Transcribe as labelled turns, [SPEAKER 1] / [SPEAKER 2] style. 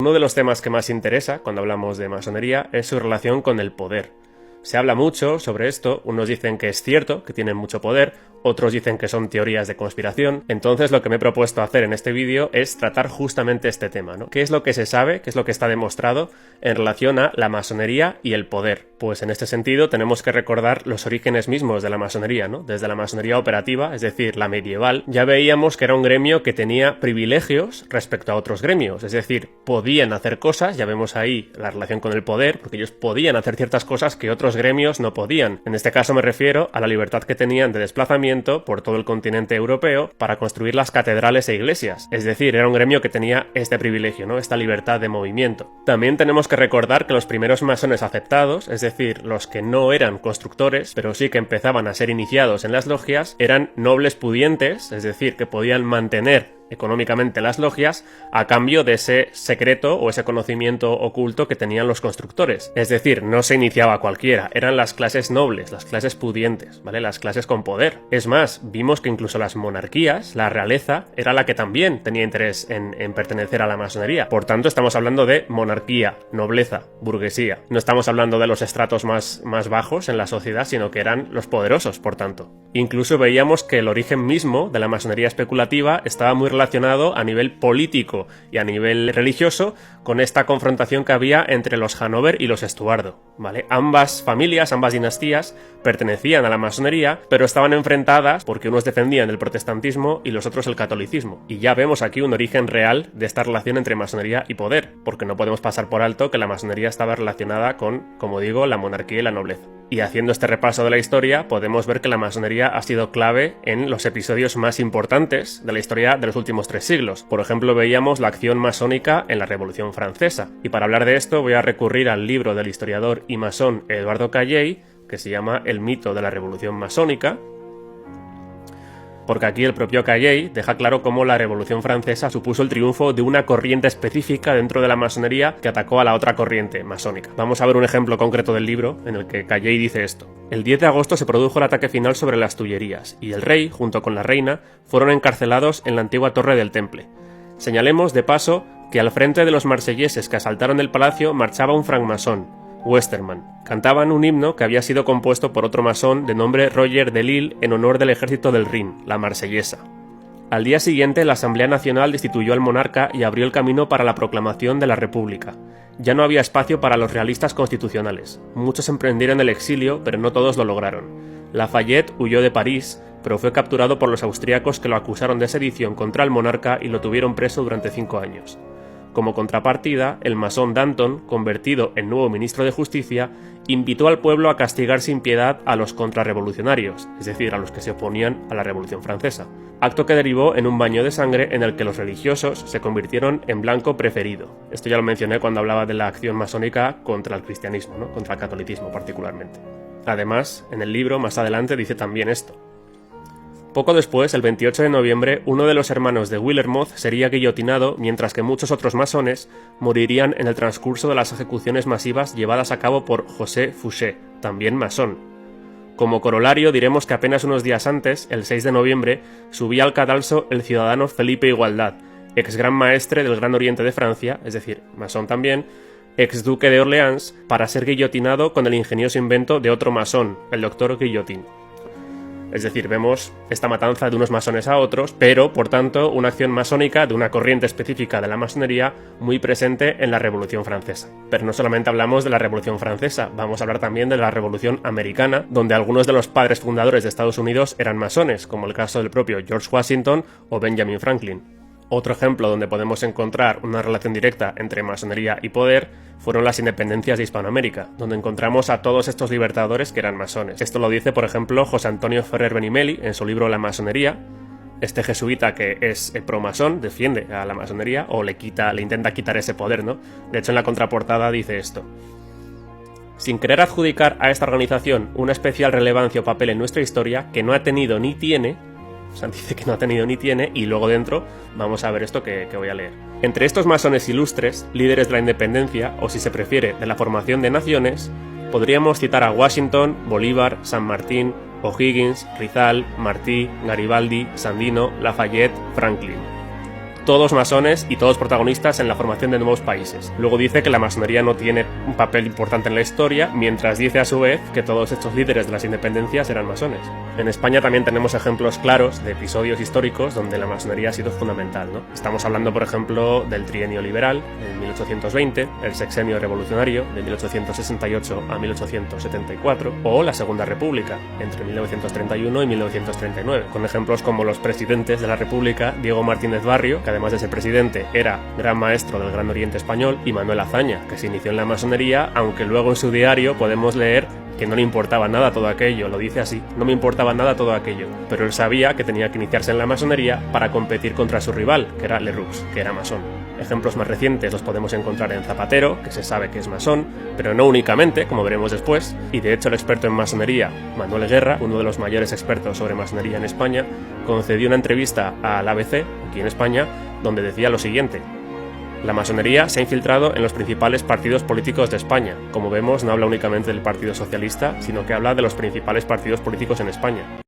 [SPEAKER 1] Uno de los temas que más interesa cuando hablamos de masonería es su relación con el poder. Se habla mucho sobre esto, unos dicen que es cierto, que tienen mucho poder, otros dicen que son teorías de conspiración. Entonces lo que me he propuesto hacer en este vídeo es tratar justamente este tema, ¿no? ¿Qué es lo que se sabe, qué es lo que está demostrado en relación a la masonería y el poder? Pues en este sentido tenemos que recordar los orígenes mismos de la masonería, ¿no? Desde la masonería operativa, es decir, la medieval, ya veíamos que era un gremio que tenía privilegios respecto a otros gremios, es decir, podían hacer cosas, ya vemos ahí la relación con el poder, porque ellos podían hacer ciertas cosas que otros gremios no podían. En este caso me refiero a la libertad que tenían de desplazamiento por todo el continente europeo para construir las catedrales e iglesias. Es decir, era un gremio que tenía este privilegio, ¿no? Esta libertad de movimiento. También tenemos que recordar que los primeros masones aceptados, es decir, los que no eran constructores, pero sí que empezaban a ser iniciados en las logias, eran nobles pudientes, es decir, que podían mantener económicamente las logias a cambio de ese secreto o ese conocimiento oculto que tenían los constructores. Es decir, no se iniciaba cualquiera, eran las clases nobles, las clases pudientes, ¿vale? Las clases con poder. Es más, vimos que incluso las monarquías, la realeza, era la que también tenía interés en pertenecer a la masonería. Por tanto, estamos hablando de monarquía, nobleza, burguesía. No estamos hablando de los estratos más bajos en la sociedad, sino que eran los poderosos, por tanto. Incluso veíamos que el origen mismo de la masonería especulativa estaba muy relacionado a nivel político y a nivel religioso con esta confrontación que había entre los Hannover y los Estuardo, ¿vale? Ambas familias, ambas dinastías pertenecían a la masonería, pero estaban enfrentadas porque unos defendían el protestantismo y los otros el catolicismo. Y ya vemos aquí un origen real de esta relación entre masonería y poder, porque no podemos pasar por alto que la masonería estaba relacionada con, como digo, la monarquía y la nobleza. Y haciendo este repaso de la historia, podemos ver que la masonería ha sido clave en los episodios más importantes de la historia de los últimos 3 siglos. Por ejemplo, veíamos la acción masónica en la Revolución Francesa. Y para hablar de esto voy a recurrir al libro del historiador y masón Eduardo Calley, que se llama El mito de la Revolución Masónica, porque aquí el propio Calley deja claro cómo la Revolución Francesa supuso el triunfo de una corriente específica dentro de la masonería que atacó a la otra corriente masónica. Vamos a ver un ejemplo concreto del libro en el que Calley dice esto. El 10 de agosto se produjo el ataque final sobre las Tullerías, y el rey, junto con la reina, fueron encarcelados en la antigua torre del Temple. Señalemos, de paso, que al frente de los marselleses que asaltaron el palacio marchaba un francmasón, Westermann. Cantaban un himno que había sido compuesto por otro masón de nombre Roger de Lille en honor del ejército del Rin, la marsellesa. Al día siguiente, la Asamblea Nacional destituyó al monarca y abrió el camino para la proclamación de la República. Ya no había espacio para los realistas constitucionales. Muchos emprendieron el exilio, pero no todos lo lograron. Lafayette huyó de París, pero fue capturado por los austríacos que lo acusaron de sedición contra el monarca y lo tuvieron preso durante 5 años. Como contrapartida, el masón Danton, convertido en nuevo ministro de Justicia, invitó al pueblo a castigar sin piedad a los contrarrevolucionarios, es decir, a los que se oponían a la Revolución Francesa, acto que derivó en un baño de sangre en el que los religiosos se convirtieron en blanco preferido. Esto ya lo mencioné cuando hablaba de la acción masónica contra el cristianismo, ¿no? Contra el catolicismo particularmente. Además, en el libro más adelante dice también esto. Poco después, el 28 de noviembre, uno de los hermanos de Willermoth sería guillotinado, mientras que muchos otros masones morirían en el transcurso de las ejecuciones masivas llevadas a cabo por José Fouché, también masón. Como corolario, diremos que apenas unos días antes, el 6 de noviembre, subía al cadalso el ciudadano Felipe Igualdad, ex gran maestre del Gran Oriente de Francia, es decir, masón también, ex duque de Orleans, para ser guillotinado con el ingenioso invento de otro masón, el doctor Guillotin. Es decir, vemos esta matanza de unos masones a otros, pero, por tanto, una acción masónica de una corriente específica de la masonería muy presente en la Revolución Francesa. Pero no solamente hablamos de la Revolución Francesa, vamos a hablar también de la Revolución Americana, donde algunos de los padres fundadores de Estados Unidos eran masones, como el caso del propio George Washington o Benjamin Franklin. Otro ejemplo donde podemos encontrar una relación directa entre masonería y poder fueron las independencias de Hispanoamérica, donde encontramos a todos estos libertadores que eran masones. Esto lo dice, por ejemplo, José Antonio Ferrer Benimeli en su libro La masonería. Este jesuita que es pro-masón defiende a la masonería o le intenta quitar ese poder, ¿no? De hecho, en la contraportada dice esto. Sin querer adjudicar a esta organización una especial relevancia o papel en nuestra historia que no ha tenido ni tiene, o sea, dice que no ha tenido ni tiene, y luego dentro vamos a ver esto que voy a leer. Entre estos masones ilustres, líderes de la independencia, o si se prefiere, de la formación de naciones, podríamos citar a Washington, Bolívar, San Martín, O'Higgins, Rizal, Martí, Garibaldi, Sandino, Lafayette, Franklin. todos masones y todos protagonistas en la formación de nuevos países. Luego dice que la masonería no tiene un papel importante en la historia, mientras dice a su vez que todos estos líderes de las independencias eran masones. En España también tenemos ejemplos claros de episodios históricos donde la masonería ha sido fundamental, ¿no? Estamos hablando, por ejemplo, del trienio liberal en 1820, el sexenio revolucionario de 1868 a 1874 o la Segunda República entre 1931 y 1939, con ejemplos como los presidentes de la República, Diego Martínez Barrio, que además de ser presidente era gran maestro del Gran Oriente Español, y Manuel Azaña, que se inició en la masonería, aunque luego en su diario podemos leer que no le importaba nada todo aquello, lo dice así, no me importaba nada todo aquello, pero él sabía que tenía que iniciarse en la masonería para competir contra su rival, que era Lerroux, que era masón. Ejemplos más recientes los podemos encontrar en Zapatero, que se sabe que es masón, pero no únicamente, como veremos después, y de hecho el experto en masonería, Manuel Guerra, uno de los mayores expertos sobre masonería en España, concedió una entrevista al ABC, aquí en España, donde decía lo siguiente: la masonería se ha infiltrado en los principales partidos políticos de España. Como vemos, no habla únicamente del Partido Socialista, sino que habla de los principales partidos políticos en España.